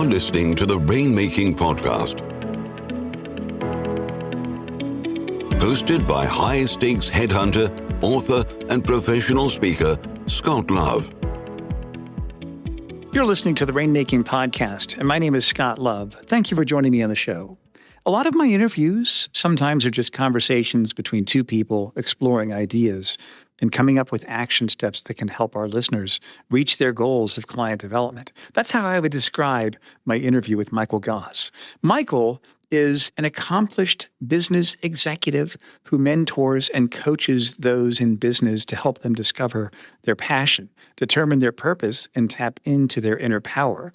You're listening to the Rainmaking Podcast, hosted by high-stakes headhunter, author, and professional speaker, Scott Love. You're listening to the Rainmaking Podcast, and my name is Scott Love. Thank you for joining me on the show. A lot of my interviews sometimes are just conversations between two people exploring ideas and coming up with action steps that can help our listeners reach their goals of client development. That's how I would describe my interview with Michael Goss. Michael is an accomplished business executive who mentors and coaches those in business to help them discover their passion, determine their purpose, and tap into their inner power.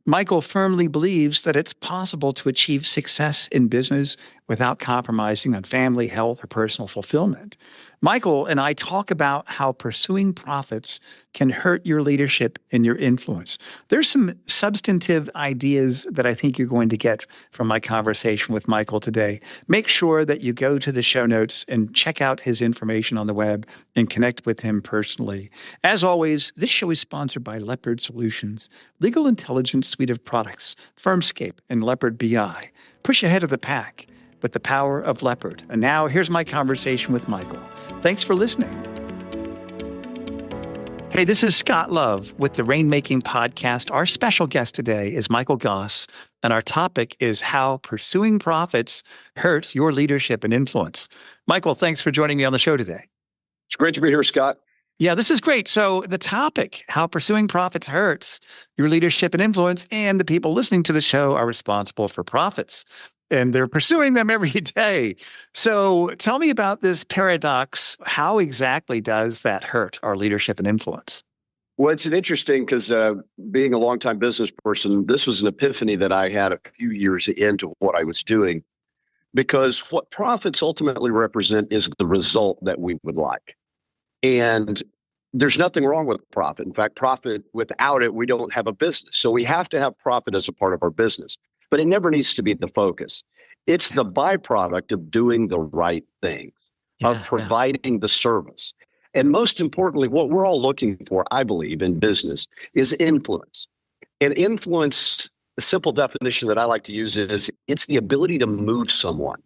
Michael firmly believes that it's possible to achieve success in business without compromising on family, health, or personal fulfillment. Michael and I talk about how pursuing profits can hurt your leadership and your influence. There's some substantive ideas that I think you're going to get from my conversation with Michael today. Make sure that you go to the show notes and check out his information on the web and connect with him personally. As always, this show is sponsored by Leopard Solutions, legal intelligence suite of products, Firmscape, and Leopard BI. Push ahead of the pack with the power of Leopard. And now here's my conversation with Michael. Thanks for listening. Hey, this is Scott Love with the Rainmaking Podcast. Our special guest today is Michael Goss, and our topic is how pursuing profits hurts your leadership and influence. Michael, thanks for joining me on the show today. It's great to be here, Scott. Yeah, this is great. So the topic, how pursuing profits hurts your leadership and influence, and the people listening to the show are responsible for profits. And they're pursuing them every day. So tell me about this paradox. How exactly does that hurt our leadership and influence? Well, it's an interesting because being a longtime business person, this was an epiphany that I had a few years into what I was doing. Because what profits ultimately represent is the result that we would like. And there's nothing wrong with profit. In fact, profit, without it, we don't have a business. So we have to have profit as a part of our business. But it never needs to be the focus. It's the byproduct of doing the right things, of providing the service. And most importantly, what we're all looking for, I believe, in business is influence. And influence, the simple definition that I like to use is it's the ability to move someone,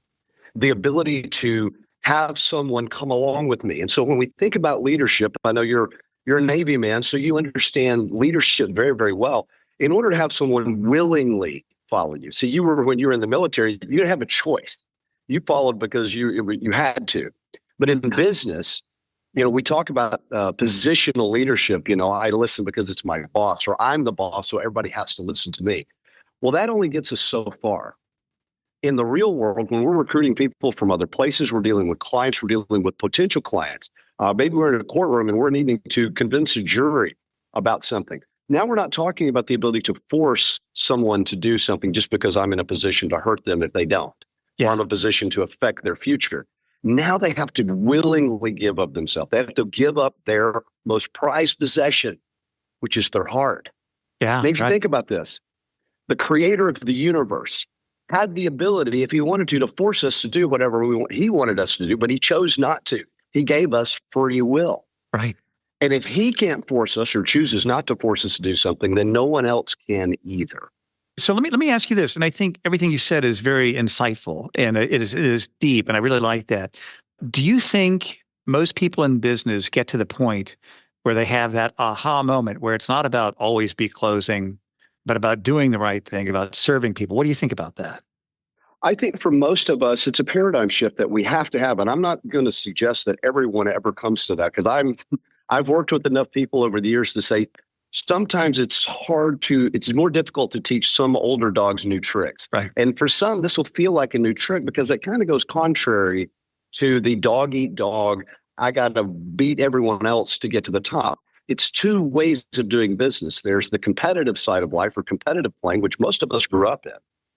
the ability to have someone come along with me. And so when we think about leadership, I know you're a Navy man, so you understand leadership very, very well. In order to have someone willingly follow you. See, when you were in the military, you didn't have a choice. You followed because you had to. But in business, we talk about positional leadership. I listen because it's my boss, or I'm the boss, so everybody has to listen to me. Well, that only gets us so far. In the real world, when we're recruiting people from other places, we're dealing with clients, we're dealing with potential clients. Maybe we're in a courtroom and we're needing to convince a jury about something. Now we're not talking about the ability to force someone to do something just because I'm in a position to hurt them if they don't, or I'm in a position to affect their future. Now they have to willingly give up themselves. They have to give up their most prized possession, which is their heart. Yeah. If you think about this, the creator of the universe had the ability, if he wanted to force us to do whatever he wanted us to do, but he chose not to. He gave us free will. Right. And if he can't force us or chooses not to force us to do something, then no one else can either. So let me ask you this, and I think everything you said is very insightful, and it is deep, and I really like that. Do you think most people in business get to the point where they have that aha moment where it's not about always be closing, but about doing the right thing, about serving people? What do you think about that? I think for most of us, it's a paradigm shift that we have to have. And I'm not going to suggest that everyone ever comes to that, because I've worked with enough people over the years to say sometimes it's more difficult to teach some older dogs new tricks. Right. And for some, this will feel like a new trick because it kind of goes contrary to the dog eat dog. I got to beat everyone else to get to the top. It's two ways of doing business. There's the competitive side of life, or competitive playing, which most of us grew up in,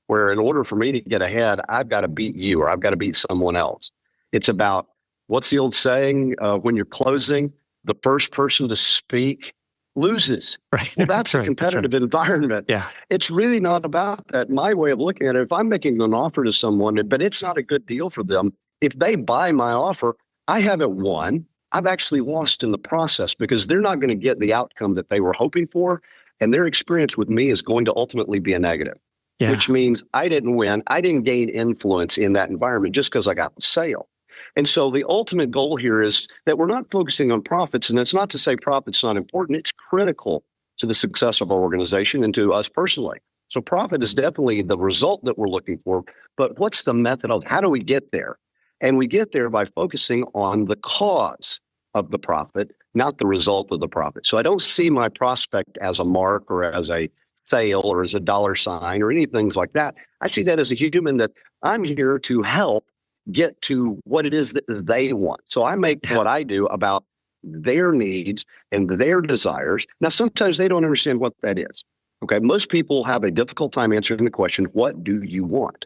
where in order for me to get ahead, I've got to beat you or I've got to beat someone else. It's about, what's the old saying? When you're closing, the first person to speak loses. Right. Well, that's a competitive environment. Yeah. It's really not about that. My way of looking at it, if I'm making an offer to someone, but it's not a good deal for them, if they buy my offer, I haven't won. I've actually lost in the process because they're not going to get the outcome that they were hoping for. And their experience with me is going to ultimately be a negative, which means I didn't win. I didn't gain influence in that environment just because I got the sale. And so the ultimate goal here is that we're not focusing on profits. And it's not to say profit's not important. It's critical to the success of our organization and to us personally. So profit is definitely the result that we're looking for. But what's the method of how do we get there? And we get there by focusing on the cause of the profit, not the result of the profit. So I don't see my prospect as a mark or as a sale or as a dollar sign or anything like that. I see that as a human that I'm here to help get to what it is that they want. So I make what I do about their needs and their desires. Now, sometimes they don't understand what that is. Okay. Most people have a difficult time answering the question, what do you want?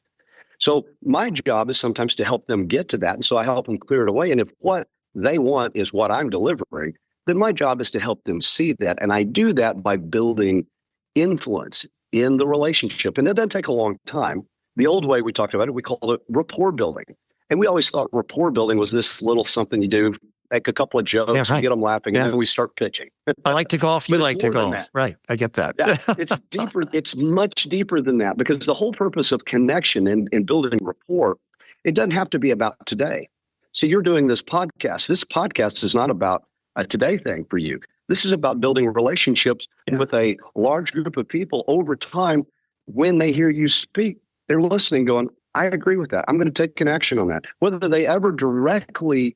So my job is sometimes to help them get to that. And so I help them clear it away. And if what they want is what I'm delivering, then my job is to help them see that. And I do that by building influence in the relationship. And it doesn't take a long time. The old way we talked about it, we called it rapport building. And we always thought rapport building was this little something you do, make a couple of jokes, get them laughing, and then we start pitching. I like to golf. You like to golf. Right. I get that. Yeah, it's deeper. It's much deeper than that, because the whole purpose of connection and building rapport, it doesn't have to be about today. So you're doing this podcast. This podcast is not about a today thing for you. This is about building relationships with a large group of people over time. When they hear you speak, they're listening going, I agree with that. I'm going to take an action on that. Whether they ever directly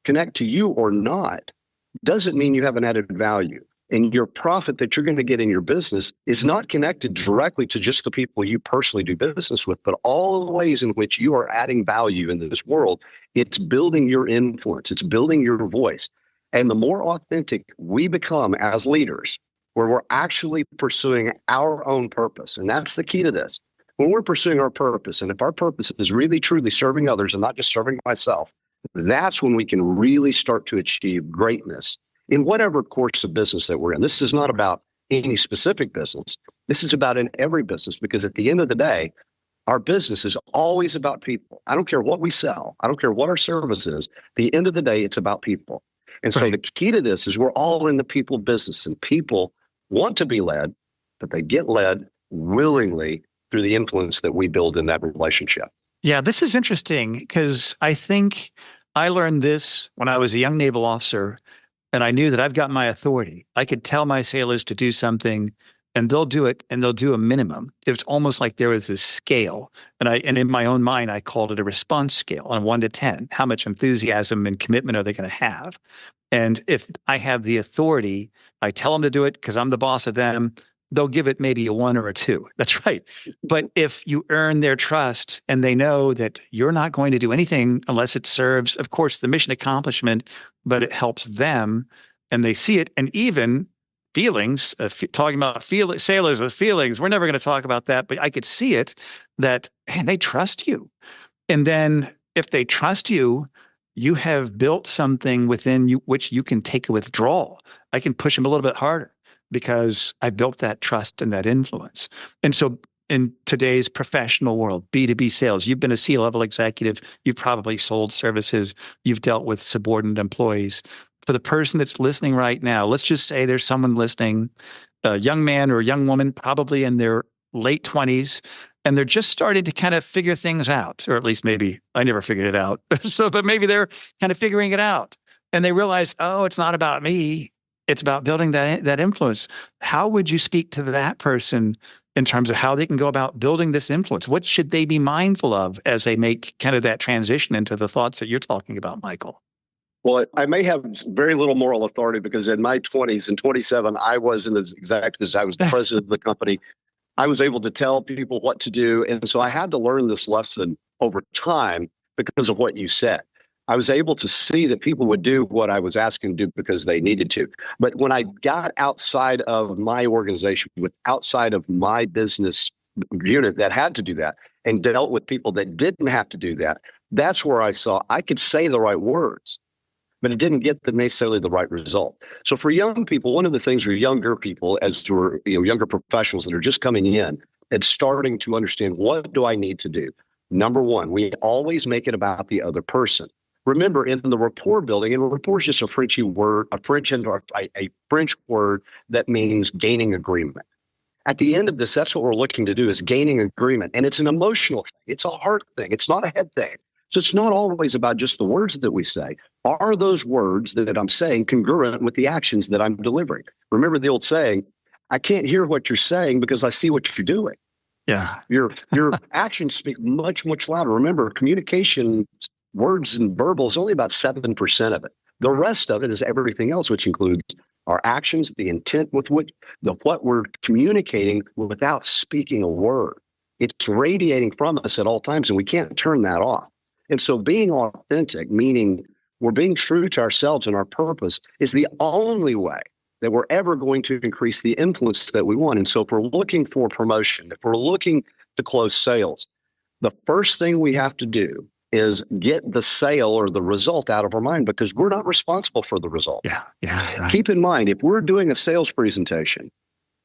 connect to you or not doesn't mean you have an added value. And your profit that you're going to get in your business is not connected directly to just the people you personally do business with, but all the ways in which you are adding value in this world. It's building your influence. It's building your voice. And the more authentic we become as leaders, where we're actually pursuing our own purpose, and that's the key to this. When we're pursuing our purpose, and if our purpose is really truly serving others and not just serving myself, that's when we can really start to achieve greatness in whatever course of business that we're in. This is not about any specific business. This is about in every business, because at the end of the day, our business is always about people. I don't care what we sell. I don't care what our service is. At the end of the day, it's about people. And so the key to this is we're all in the people business, and people want to be led, but they get led willingly through the influence that we build in that relationship. Yeah, this is interesting, because I think I learned this when I was a young naval officer, and I knew that I've got my authority. I could tell my sailors to do something, and they'll do it, and they'll do a minimum. It's almost like there was this scale, and in my own mind, I called it a response scale on 1 to 10. How much enthusiasm and commitment are they going to have? And if I have the authority, I tell them to do it because I'm the boss of them, they'll give it maybe a 1 or a 2. That's right. But if you earn their trust and they know that you're not going to do anything unless it serves, of course, the mission accomplishment, but it helps them, and they see it, and even feelings, talking about sailors with feelings, we're never going to talk about that, but I could see it that, man, they trust you. And then if they trust you, you have built something within you which you can take a withdrawal. I can push them a little bit harder because I built that trust and that influence. And so in today's professional world, B2B sales, you've been a C-level executive, you've probably sold services, you've dealt with subordinate employees. For the person that's listening right now, let's just say there's someone listening, a young man or a young woman, probably in their late 20s, and they're just starting to kind of figure things out, or at least maybe I never figured it out. But maybe they're kind of figuring it out, and they realize, oh, it's not about me. It's about building that influence. How would you speak to that person in terms of how they can go about building this influence? What should they be mindful of as they make kind of that transition into the thoughts that you're talking about, Michael? Well, I may have very little moral authority, because in my 20s and 27, I was in the executives. I was the president of the company. I was able to tell people what to do. And so I had to learn this lesson over time because of what you said. I was able to see that people would do what I was asking to do because they needed to. But when I got outside of my organization, outside of my business unit that had to do that, and dealt with people that didn't have to do that, that's where I saw I could say the right words, but it didn't get necessarily the right result. So for young people, one of the things, or younger people, as to younger professionals that are just coming in and starting to understand, what do I need to do? Number one, we always make it about the other person. Remember, in the rapport building, and rapport is just a Frenchy word, a French word that means gaining agreement. At the end of this, that's what we're looking to do, is gaining agreement. And it's an emotional thing. It's a heart thing. It's not a head thing. So it's not always about just the words that we say. Are those words that I'm saying congruent with the actions that I'm delivering? Remember the old saying, I can't hear what you're saying because I see what you're doing. Yeah. Your actions speak much, much louder. Remember, communication, words and verbal is only about 7% of it. The rest of it is everything else, which includes our actions, the intent with what we're communicating without speaking a word. It's radiating from us at all times, and we can't turn that off. And so being authentic, meaning we're being true to ourselves and our purpose, is the only way that we're ever going to increase the influence that we want. And so if we're looking for promotion, if we're looking to close sales, the first thing we have to do is get the sale or the result out of our mind, because we're not responsible for the result. Yeah. Right. Keep in mind, if we're doing a sales presentation,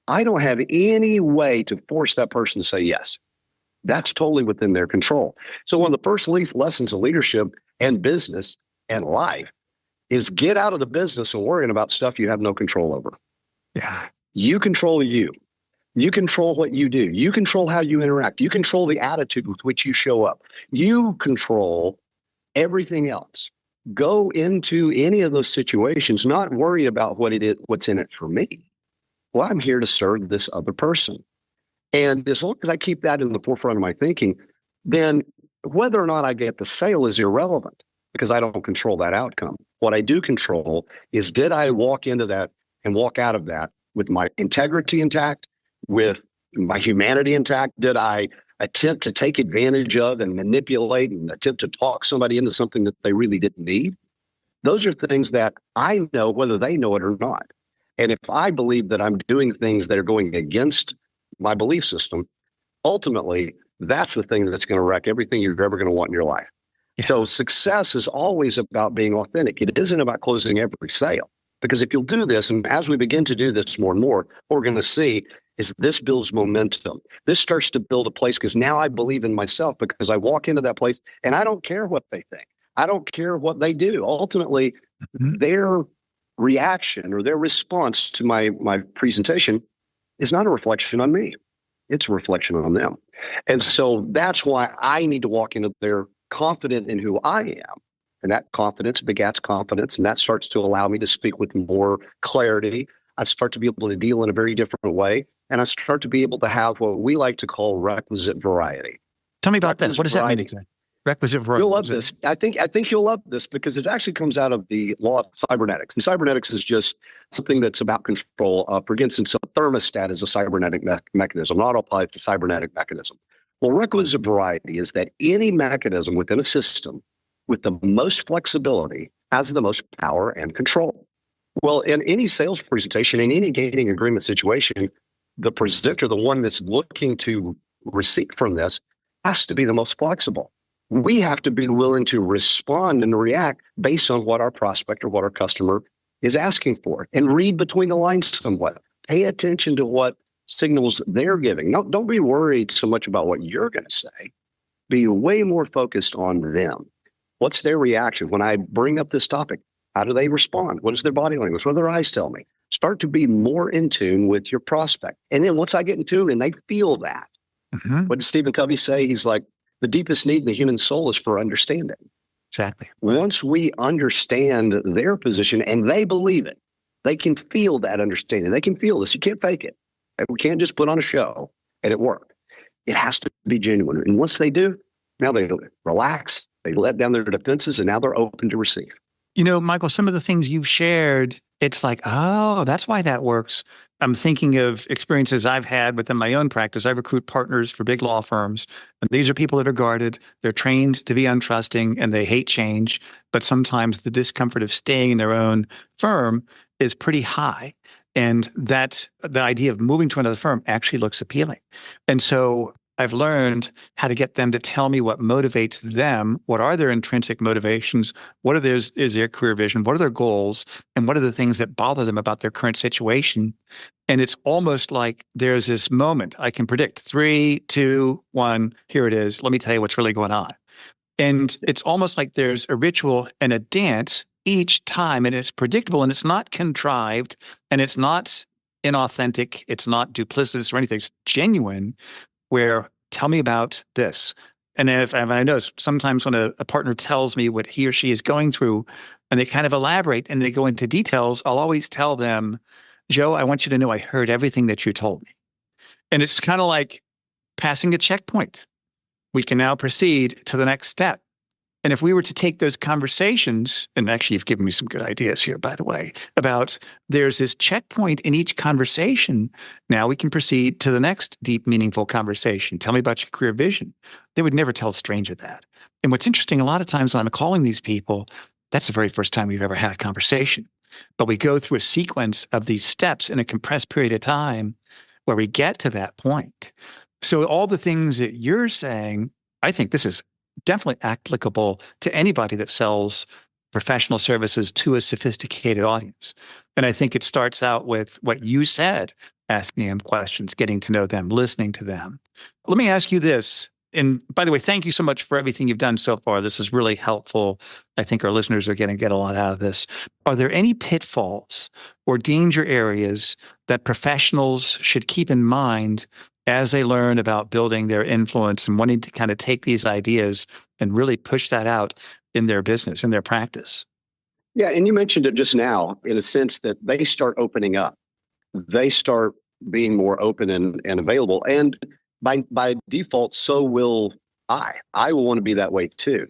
I don't have any way to force that person to say yes. That's totally within their control. So one of the first lessons of leadership and business and life is get out of the business of worrying about stuff you have no control over. Yeah. You control you. You control what you do. You control how you interact. You control the attitude with which you show up. You control everything else. Go into any of those situations not worried about what's in it for me. Well, I'm here to serve this other person. And as long as I keep that in the forefront of my thinking, then whether or not I get the sale is irrelevant, because I don't control that outcome. What I do control is, did I walk into that and walk out of that with my integrity intact, with my humanity intact? Did I attempt to take advantage of and manipulate and attempt to talk somebody into something that they really didn't need? Those are things that I know whether they know it or not. And if I believe that I'm doing things that are going against my belief system, ultimately, that's the thing that's going to wreck everything you're ever going to want in your life. Yeah. So success is always about being authentic. It isn't about closing every sale. Because if you'll do this, and as we begin to do this more and more, what we're going to see is this builds momentum. This starts to build a place, because now I believe in myself, because I walk into that place and I don't care what they think. I don't care what they do. Ultimately, their reaction or their response to my presentation is not a reflection on me. It's a reflection on them. And so that's why I need to walk into there confident in who I am. And that confidence begats confidence. And that starts to allow me to speak with more clarity. I start to be able to deal in a very different way. And I start to be able to have what we like to call requisite variety. Tell me about this. What does that mean exactly? Requisite variety. You'll love this. I think you'll love this, because it actually comes out of the law of cybernetics. And cybernetics is just something that's about control. For instance, a thermostat is a cybernetic mechanism. An autopilot is a cybernetic mechanism. Well, requisite variety is that any mechanism within a system with the most flexibility has the most power and control. Well, in any sales presentation, in any gaining agreement situation, the presenter, the one that's looking to receive from this, has to be the most flexible. We have to be willing to respond and react based on what our prospect or what our customer is asking for, and read between the lines somewhat. Pay attention to what signals they're giving. No, don't be worried so much about what you're going to say. Be way more focused on them. What's their reaction when I bring up this topic? How do they respond? What is their body language? What do their eyes tell me? Start to be more in tune with your prospect. And then once I get in tune and they feel that, what did Stephen Covey say? He's like, the deepest need in the human soul is for understanding. Exactly. Once we understand their position and they believe it, they can feel that understanding. They can feel this. You can't fake it. We can't just put on a show and it work. It has to be genuine. And once they do, now they relax, they let down their defenses, and now they're open to receive. You know, Michael, some of the things you've shared, it's like, oh, that's why that works. I'm thinking of experiences I've had within my own practice. I recruit partners for big law firms, and these are people that are guarded. They're trained to be untrusting, and they hate change. But sometimes the discomfort of staying in their own firm is pretty high. And that the idea of moving to another firm actually looks appealing. And so I've learned how to get them to tell me what motivates them. What are their intrinsic motivations? What is their career vision? What are their goals? And what are the things that bother them about their current situation? And it's almost like there's this moment I can predict. 3, 2, 1, here it is. Let me tell you what's really going on. And it's almost like there's a ritual and a dance each time, and it's predictable and it's not contrived and it's not inauthentic. It's not duplicitous or anything. It's genuine, where tell me about this. And if I know sometimes when a partner tells me what he or she is going through and they kind of elaborate and they go into details, I'll always tell them, Joe, I want you to know I heard everything that you told me. And it's kind of like passing a checkpoint. We can now proceed to the next step. And if we were to take those conversations, and actually you've given me some good ideas here, by the way, about there's this checkpoint in each conversation. Now we can proceed to the next deep, meaningful conversation. Tell me about your career vision. They would never tell a stranger that. And what's interesting, a lot of times when I'm calling these people, that's the very first time we've ever had a conversation. But we go through a sequence of these steps in a compressed period of time where we get to that point. So all the things that you're saying, I think this is definitely applicable to anybody that sells professional services to a sophisticated audience. And I think it starts out with what you said, asking them questions, getting to know them, listening to them. Let me ask you this. And by the way, thank you so much for everything you've done so far. This is really helpful. I think our listeners are going to get a lot out of this. Are there any pitfalls or danger areas that professionals should keep in mind as they learn about building their influence and wanting to kind of take these ideas and really push that out in their business, in their practice? Yeah, and you mentioned it just now in a sense that they start opening up. They start being more open and available. And by default, so will I. I will want to be that way too.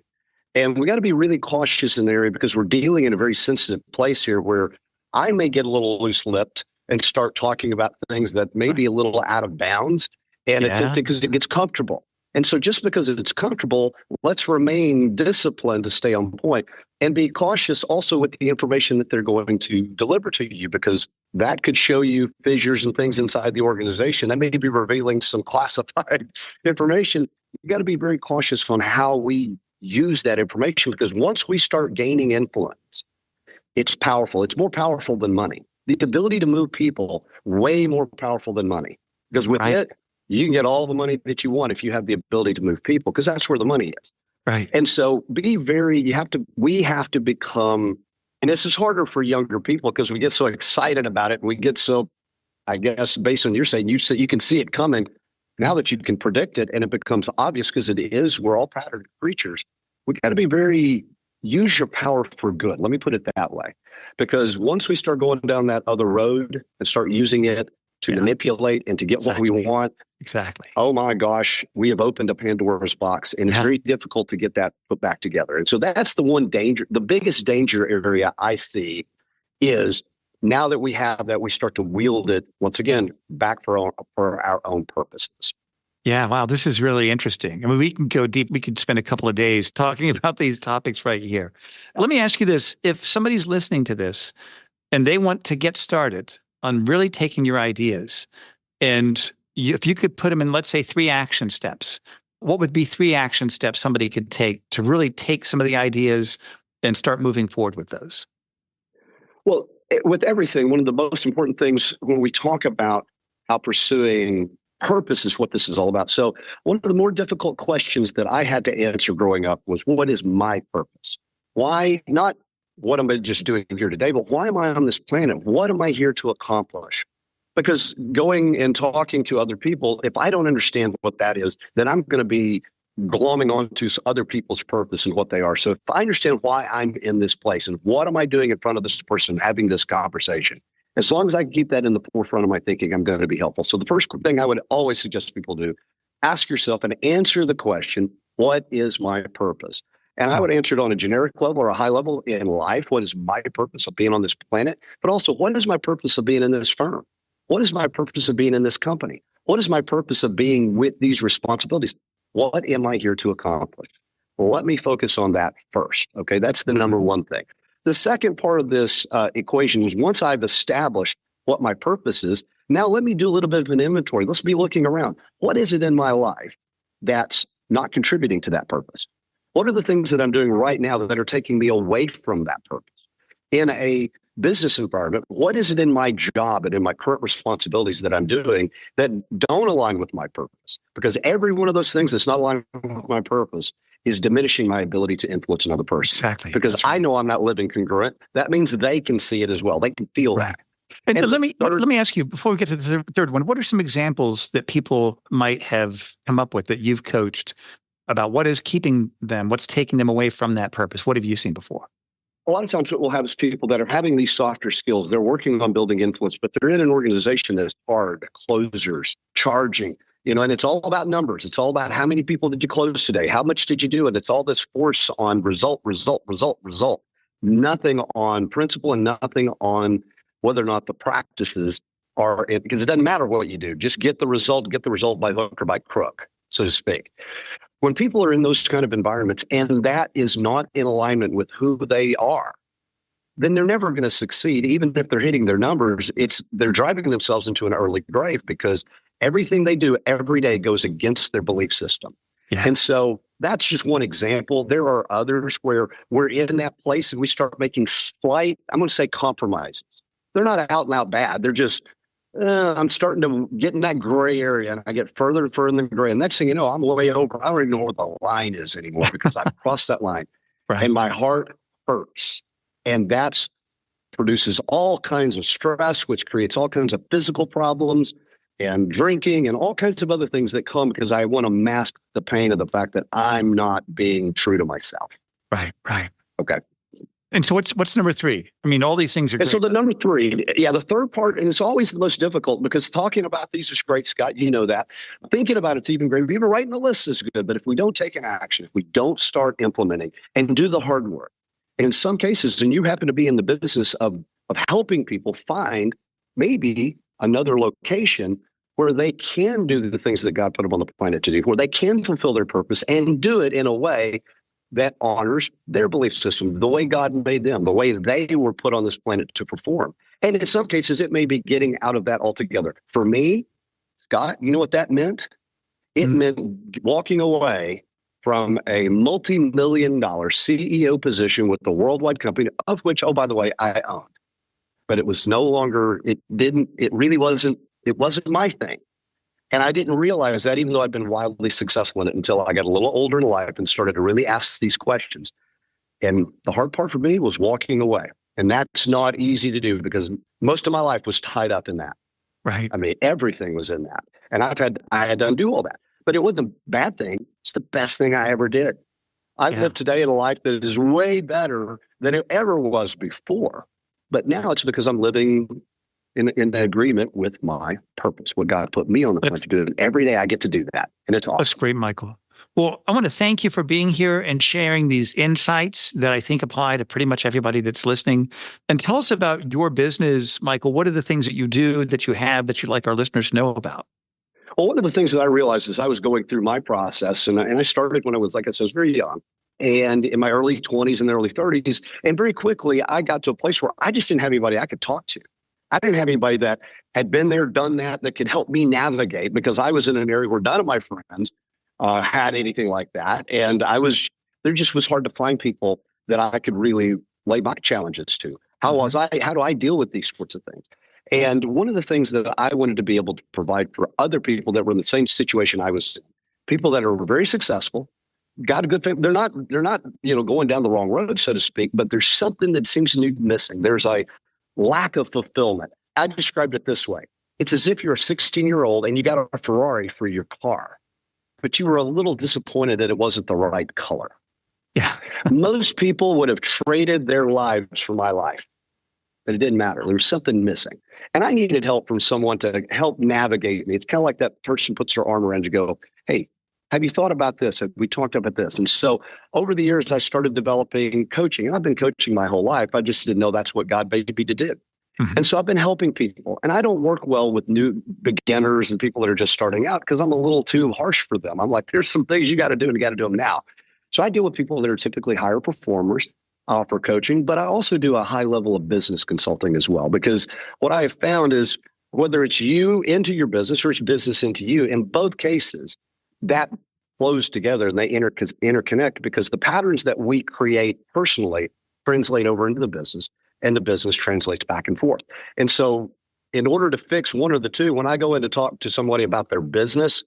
And we got to be really cautious in the area because we're dealing in a very sensitive place here where I may get a little loose-lipped and start talking about things that may be a little out of bounds, and it's because it gets comfortable. And so just because it's comfortable, let's remain disciplined to stay on point and be cautious also with the information that they're going to deliver to you, because that could show you fissures and things inside the organization that may be revealing some classified information. You got to be very cautious on how we use that information, because once we start gaining influence, it's powerful. It's more powerful than money. The ability to move people, way more powerful than money, because with it, you can get all the money that you want if you have the ability to move people, because that's where the money is. Right. And so we have to become, and this is harder for younger people because we get so excited about it. And we get so, I guess, based on your saying, you can see it coming now that you can predict it, and it becomes obvious because it is, we're all pattern creatures. We got to be use your power for good. Let me put it that way. Because once we start going down that other road and start using it to manipulate and to get what we want. Exactly. Oh my gosh, we have opened a Pandora's box, and it's very difficult to get that put back together. And so that's the one danger. The biggest danger area I see is now that we have that, we start to wield it once again back for our own purposes. Yeah, wow, this is really interesting. I mean, we can go deep. We could spend a couple of days talking about these topics right here. Let me ask you this. If somebody's listening to this and they want to get started on really taking your ideas, and if you could put them in, let's say, 3 action steps, what would be 3 action steps somebody could take to really take some of the ideas and start moving forward with those? Well, with everything, one of the most important things when we talk about how pursuing purpose is what this is all about. So one of the more difficult questions that I had to answer growing up was, what is my purpose? Why? Not what am I just doing here today, but why am I on this planet? What am I here to accomplish? Because going and talking to other people, if I don't understand what that is, then I'm going to be glomming onto other people's purpose and what they are. So if I understand why I'm in this place and what am I doing in front of this person having this conversation, as long as I can keep that in the forefront of my thinking, I'm going to be helpful. So the first thing I would always suggest people do, ask yourself and answer the question, what is my purpose? And I would answer it on a generic level or a high level in life. What is my purpose of being on this planet? But also, what is my purpose of being in this firm? What is my purpose of being in this company? What is my purpose of being with these responsibilities? What am I here to accomplish? Well, let me focus on that first. Okay, that's the number one thing. The second part of this equation is, once I've established what my purpose is, now let me do a little bit of an inventory. Let's be looking around. What is it in my life that's not contributing to that purpose? What are the things that I'm doing right now that are taking me away from that purpose? In a business environment, what is it in my job and in my current responsibilities that I'm doing that don't align with my purpose? Because every one of those things that's not aligned with my purpose is diminishing my ability to influence another person. Exactly. Because I know I'm not living congruent. That means they can see it as well. They can feel that. And let me ask you, before we get to the third one, what are some examples that people might have come up with that you've coached about what is keeping them, what's taking them away from that purpose? What have you seen before? A lot of times what we'll have is people that are having these softer skills. They're working on building influence, but they're in an organization that's hard, closers, charging, and it's all about numbers. It's all about how many people did you close today? How much did you do? And it's all this force on result. Nothing on principle and nothing on whether or not the practices are, because it doesn't matter what you do. Just get the result by hook or by crook, so to speak. When people are in those kind of environments and that is not in alignment with who they are, then they're never going to succeed. Even if they're hitting their numbers, they're driving themselves into an early grave because everything they do every day goes against their belief system. Yeah. And so that's just one example. There are others where we're in that place and we start making slight, I'm going to say compromises. They're not out and out bad. They're just, I'm starting to get in that gray area and I get further and further in the gray. And next thing you know, I'm way over. I don't even know where the line is anymore because I've crossed that line. Right. And my heart hurts. And that produces all kinds of stress, which creates all kinds of physical problems and drinking and all kinds of other things that come because I want to mask the pain of the fact that I'm not being true to myself. Right. Okay. And so what's number three? I mean, all these things are great. And so the number three, the third part, and it's always the most difficult because talking about these is great, Scott, you know that. Thinking about it's even great. Even writing the list is good, but if we don't take an action, if we don't start implementing and do the hard work, and in some cases, and you happen to be in the business of helping people find maybe another location where they can do the things that God put them on the planet to do, where they can fulfill their purpose and do it in a way that honors their belief system, the way God made them, the way they were put on this planet to perform. And in some cases, it may be getting out of that altogether. For me, Scott, you know what that meant? It meant walking away from a multi-million-dollar CEO position with a worldwide company, of which, oh, by the way, I owned. But it was no longer, it wasn't my thing. And I didn't realize that, even though I'd been wildly successful in it, until I got a little older in life and started to really ask these questions. And the hard part for me was walking away. And that's not easy to do because most of my life was tied up in that. Right. I mean, everything was in that. And I had to undo all that. But it wasn't a bad thing. It's the best thing I ever did. I live today in a life that is way better than it ever was before. But now it's because I'm living in agreement with my purpose, what God put me on the planet to do. And every day I get to do that. And it's awesome. That's great, Michael. Well, I want to thank you for being here and sharing these insights that I think apply to pretty much everybody that's listening. And tell us about your business, Michael. What are the things that you do, that you have, that you'd like our listeners to know about? Well, one of the things that I realized as I was going through my process, and I started when I was, like I said, I was very young, and in my early 20s and the early 30s, and very quickly I got to a place where I just didn't have anybody I could talk to. I didn't have anybody that had been there, done that could help me navigate, because I was in an area where none of my friends had anything like that. And there just was hard to find people that I could really lay my challenges to. How do I deal with these sorts of things? And one of the things that I wanted to be able to provide for other people that were in the same situation I was in, people that are very successful, got a good thing. They're not, going down the wrong road, so to speak, but there's something that seems to be missing. There's a lack of fulfillment. I described it this way. It's as if you're a 16-year-old and you got a Ferrari for your car, but you were a little disappointed that it wasn't the right color. Yeah. Most people would have traded their lives for my life, but it didn't matter. There was something missing. And I needed help from someone to help navigate me. It's kind of like that person puts their arm around you and go, hey, have you thought about this? Have we talked about this? And so over the years, I started developing coaching. And I've been coaching my whole life. I just didn't know that's what God made me to do. Mm-hmm. And so I've been helping people. And I don't work well with new beginners and people that are just starting out because I'm a little too harsh for them. I'm like, there's some things you got to do and you got to do them now. So I deal with people that are typically higher performers for coaching, but I also do a high level of business consulting as well, because what I have found is whether it's you into your business or it's business into you, in both cases, that flows together and they interconnect, because the patterns that we create personally translate over into the business, and the business translates back and forth. And so in order to fix one or the two, when I go in to talk to somebody about their business,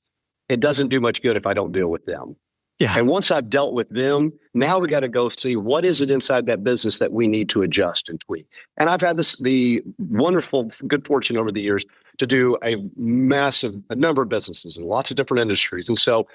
it doesn't do much good if I don't deal with them. Yeah. And once I've dealt with them, now we got to go see what is it inside that business that we need to adjust and tweak. And I've had the wonderful, good fortune over the years to do a number of businesses in lots of different industries. And so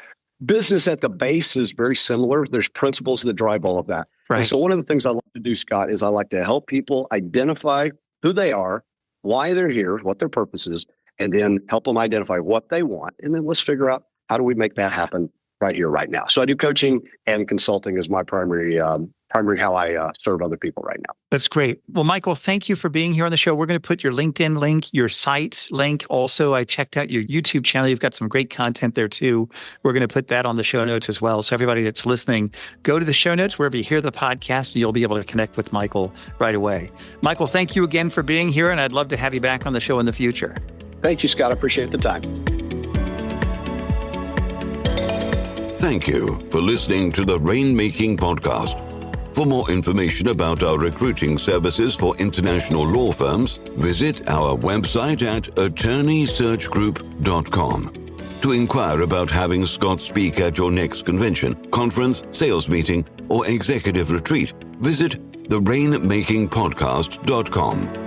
business at the base is very similar. There's principles that drive all of that. Right. And so one of the things I like to do, Scott, is I like to help people identify who they are, why they're here, what their purpose is, and then help them identify what they want. And then let's figure out how do we make that happen right here, right now. So I do coaching and consulting as my primary how I serve other people right now. That's great. Well, Michael, thank you for being here on the show. We're going to put your LinkedIn link, your site link. Also, I checked out your YouTube channel. You've got some great content there too. We're going to put that on the show notes as well. So everybody that's listening, go to the show notes wherever you hear the podcast, and you'll be able to connect with Michael right away. Michael, thank you again for being here, and I'd love to have you back on the show in the future. Thank you, Scott. I appreciate the time. Thank you for listening to the Rainmaking Podcast. For more information about our recruiting services for international law firms, visit our website at attorneysearchgroup.com. To inquire about having Scott speak at your next convention, conference, sales meeting, or executive retreat, visit therainmakingpodcast.com.